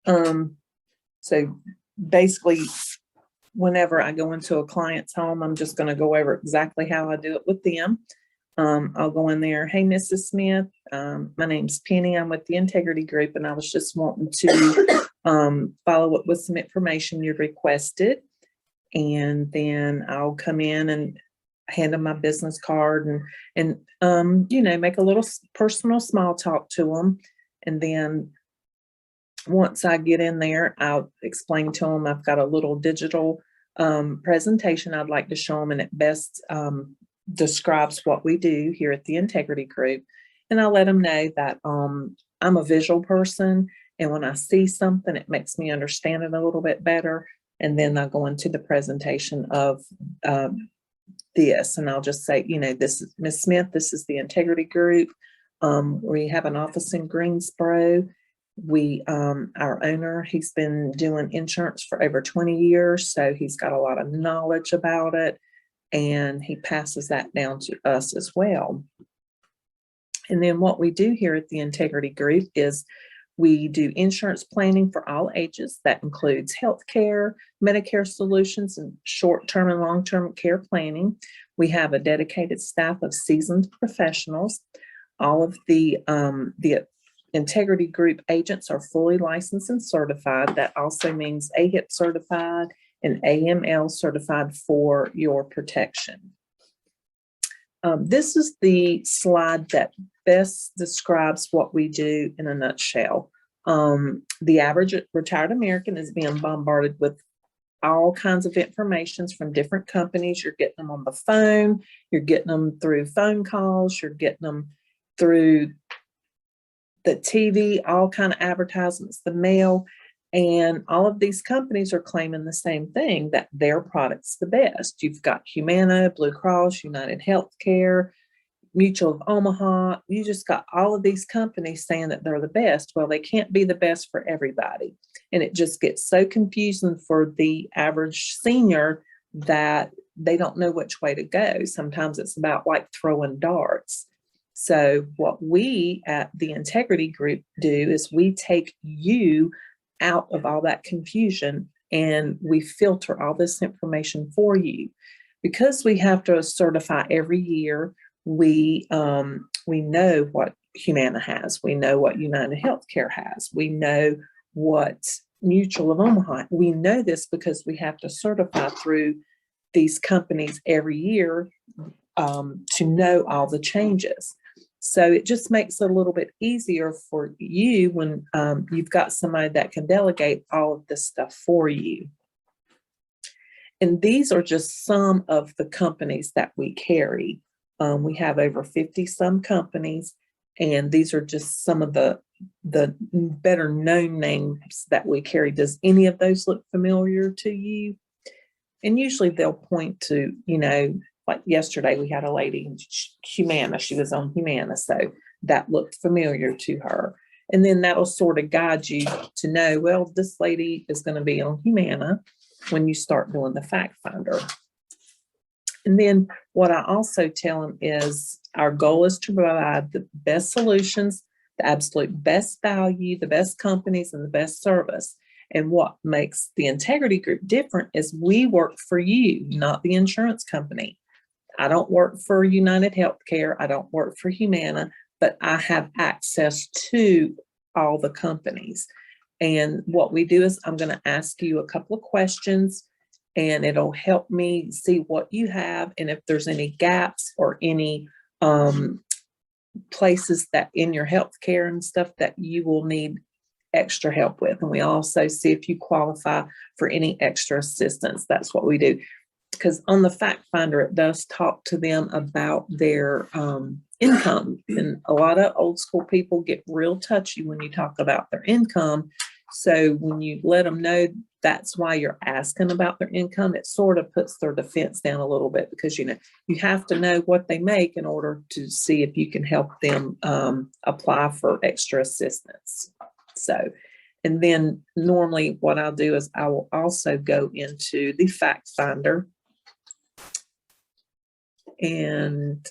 So basically, whenever I go into a client's home, I'm just going to go over exactly how I do it with them. I'll go in there. Hey, Mrs. Smith, my name's Penny. I'm with the Integrity Group, and I was just wanting to follow up with some information you requested. And then I'll come in and hand them my business card and you know, make a little personal small talk to them. And then once I get in there, I'll explain to them I've got a little digital presentation I'd like to show them, and it best describes what we do here at the Integrity Group. And I'll let them know that I'm a visual person, and when I see something, it makes me understand it a little bit better. And then I'll go into the presentation of this, and I'll just say, you know, this is Ms. Smith, this is the Integrity Group. We have an office in Greensboro. Our owner, he's been doing insurance for over 20 years, so he's got a lot of knowledge about it, and he passes that down to us as well. And then what we do here at the Integrity Group is we do insurance planning for all ages. That includes healthcare, Medicare solutions, and short-term and long-term care planning. We have a dedicated staff of seasoned professionals. All of the Integrity Group agents are fully licensed and certified. That also means AHIP certified and AML certified for your protection. This is the slide that best describes what we do in a nutshell. The average retired American is being bombarded with all kinds of information from different companies. You're getting them on the phone, you're getting them through phone calls, you're getting them through the TV, all kind of advertisements, the mail, and all of these companies are claiming the same thing, that their product's the best. You've got Humana, Blue Cross, United Healthcare, Mutual of Omaha. You just got all of these companies saying that they're the best. Well, they can't be the best for everybody. And it just gets so confusing for the average senior that they don't know which way to go. Sometimes it's about like throwing darts. So what we at the Integrity Group do is we take you out of all that confusion, and we filter all this information for you. Because we have to certify every year, we know what Humana has, we know what United Healthcare has, we know what Mutual of Omaha. We know this because we have to certify through these companies every year to know all the changes. So it just makes it a little bit easier for you when you've got somebody that can delegate all of this stuff for you. And these are just some of the companies that we carry. We have over 50 some companies, and these are just some of the better known names that we carry. Does any of those look familiar to you? And usually they'll point to, you know, like yesterday we had a lady, Humana, she was on Humana, so that looked familiar to her. And then that'll sort of guide you to know, well, this lady is going to be on Humana when you start doing the fact finder. And then what I also tell them is our goal is to provide the best solutions, the absolute best value, the best companies, and the best service. And what makes the Integrity Group different is we work for you, not the insurance company. I don't work for United Healthcare. I don't work for Humana, but I have access to all the companies. And what we do is I'm going to ask you a couple of questions, and it'll help me see what you have and if there's any gaps or any places that in your healthcare and stuff that you will need extra help with. And we also see if you qualify for any extra assistance. That's what we do. Because on the fact finder, it does talk to them about their income. And a lot of old school people get real touchy when you talk about their income. So when you let them know that's why you're asking about their income, it sort of puts their defense down a little bit, because, you know, you have to know what they make in order to see if you can help them apply for extra assistance. So, and then normally what I'll do is I will also go into the fact finder. And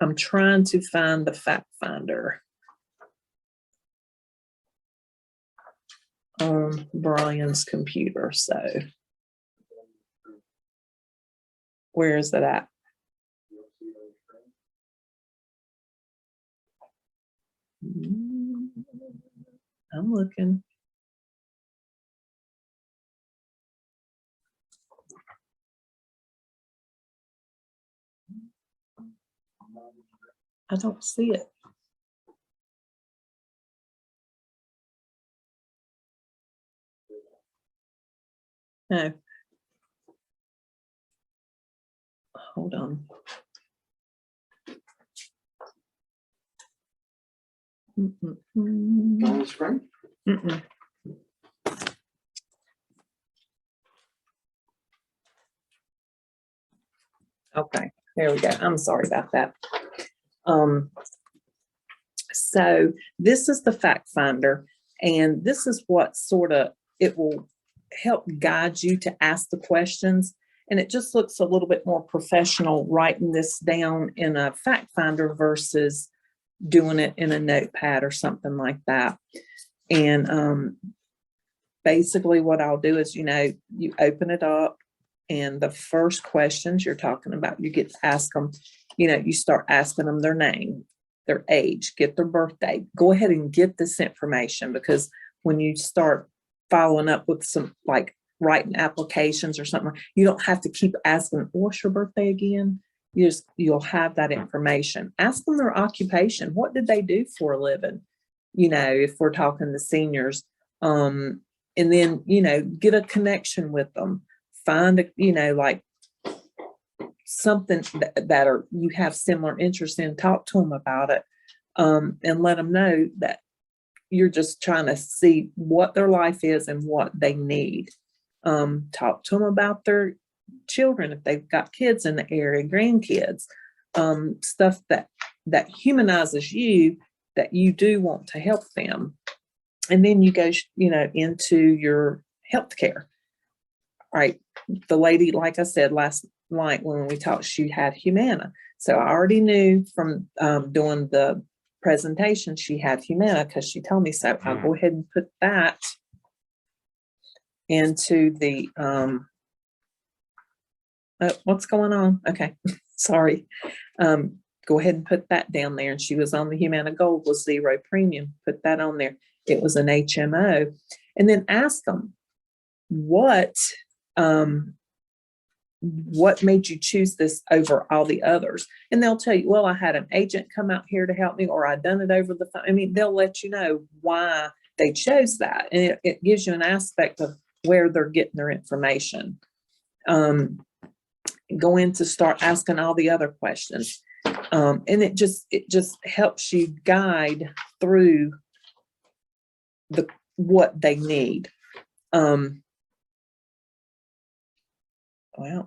I'm trying to find the fact finder. on Brian's computer. So where is it at? I'm looking. I don't see it. No. Hold on. On the screen? Okay, there we go. I'm sorry about that. So this is the fact finder, and this is what sort of, it will help guide you to ask the questions. And it just looks a little bit more professional writing this down in a fact finder versus doing it in a notepad or something like that. And basically what I'll do is, you open it up, and the first questions you're talking about, you get to ask them, you start asking them their name, their age, get their birthday. Go ahead and get this information, because when you start following up with some, like writing applications or something, you don't have to keep asking, what's your birthday again? You'll have that information. Ask them their occupation. What did they do for a living? If we're talking to seniors, and then, get a connection with them. Find, like something that are, you have similar interests in, talk to them about it, and let them know that you're just trying to see what their life is and what they need. Talk to them about their children, if they've got kids in the area, grandkids, stuff that humanizes you, that you do want to help them. And then you go, into your healthcare. All right. The lady, like I said last night when we talked, she had Humana. So I already knew from doing the presentation she had Humana, because she told me so. I'll go ahead and put that into the what's going on? Okay, sorry. Go ahead and put that down there. And she was on the Humana Gold, was 0 premium. Put that on there. It was an HMO. And then ask them, what made you choose this over all the others? And they'll tell you, well, I had an agent come out here to help me, or I done it over the phone. I mean, they'll let you know why they chose that. And it gives you an aspect of where they're getting their information. Go in to start asking all the other questions. And it just helps you guide through what they need. Well,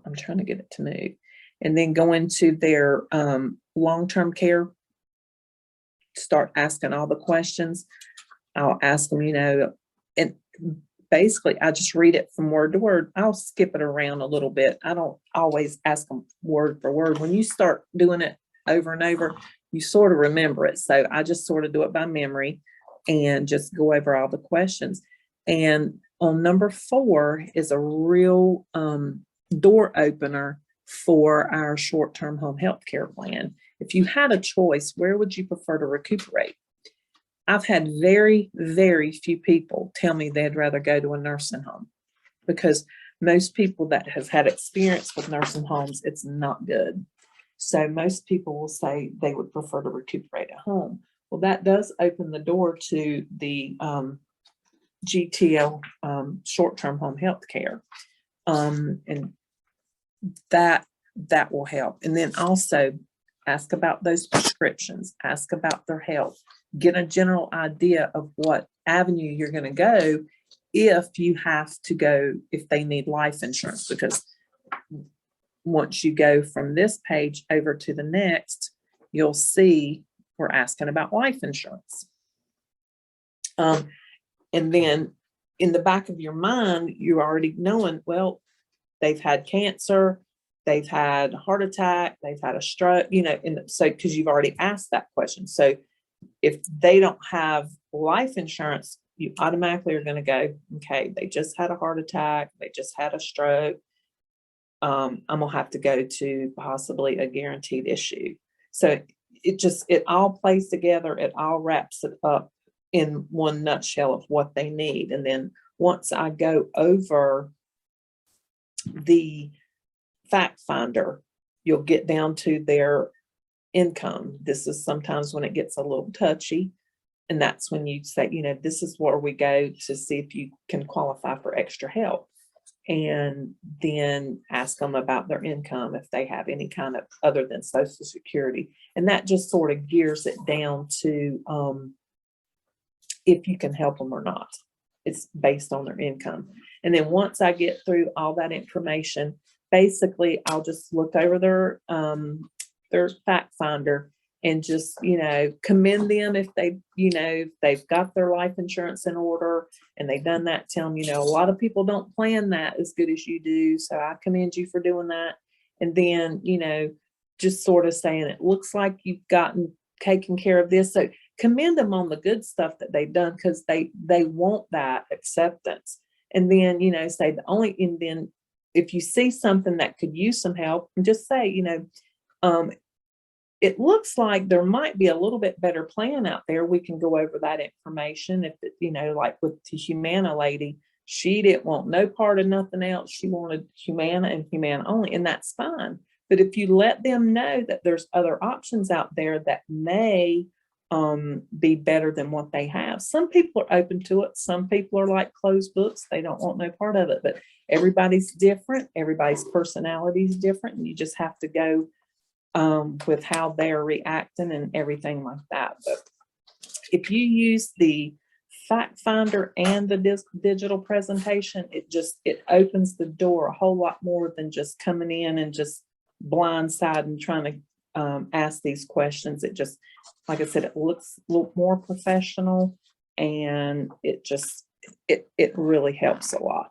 I'm trying to get it to move. And then go into their long-term care, start asking all the questions. I'll ask them, and basically I just read it from word to word. I'll skip it around a little bit. I don't always ask them word for word. When you start doing it over and over, you sort of remember it. So I just sort of do it by memory and just go over all the questions. And on number 4 is a real door opener for our short-term home health care plan. If you had a choice, where would you prefer to recuperate? I've had very, very few people tell me they'd rather go to a nursing home, because most people that have had experience with nursing homes, it's not good. So most people will say they would prefer to recuperate at home. Well, that does open the door to the GTL, short-term home health care. And that will help. And then also ask about those prescriptions, ask about their health, get a general idea of what avenue you're going to go if you have to go, if they need life insurance, because once you go from this page over to the next, you'll see we're asking about life insurance. And then in the back of your mind, you're already knowing, well, they've had cancer, they've had a heart attack, they've had a stroke, and so, because you've already asked that question. So if they don't have life insurance, you automatically are going to go, okay, they just had a heart attack, they just had a stroke. I'm gonna have to go to possibly a guaranteed issue. So it all plays together, it all wraps it up in one nutshell of what they need. And then once I go over the fact finder, you'll get down to their income. This is sometimes when it gets a little touchy. And that's when you say, this is where we go to see if you can qualify for extra help. And then ask them about their income, if they have any kind of other than Social Security. And that just sort of gears it down to if you can help them or not. It's based on their income. And then once I get through all that information, basically I'll just look over their fact finder and just, commend them if they, if they've got their life insurance in order and they've done that. Tell them, a lot of people don't plan that as good as you do. So I commend you for doing that. And then, just sort of saying, it looks like you've taken care of this. So commend them on the good stuff that they've done, because they want that acceptance. And then, say and then if you see something that could use some help, just say, it looks like there might be a little bit better plan out there. We can go over that information. If it, like with the Humana lady, she didn't want no part of nothing else. She wanted Humana and Humana only, and that's fine. But if you let them know that there's other options out there that may be better than what they have. Some people are open to it. Some people are like closed books. They don't want no part of it, but everybody's different. Everybody's personality is different. And you just have to go with how they're reacting and everything like that. But if you use the fact finder and the digital presentation, it opens the door a whole lot more than just coming in and just blindside and trying to ask these questions. It just, like I said, it looks a little more professional, and it really helps a lot.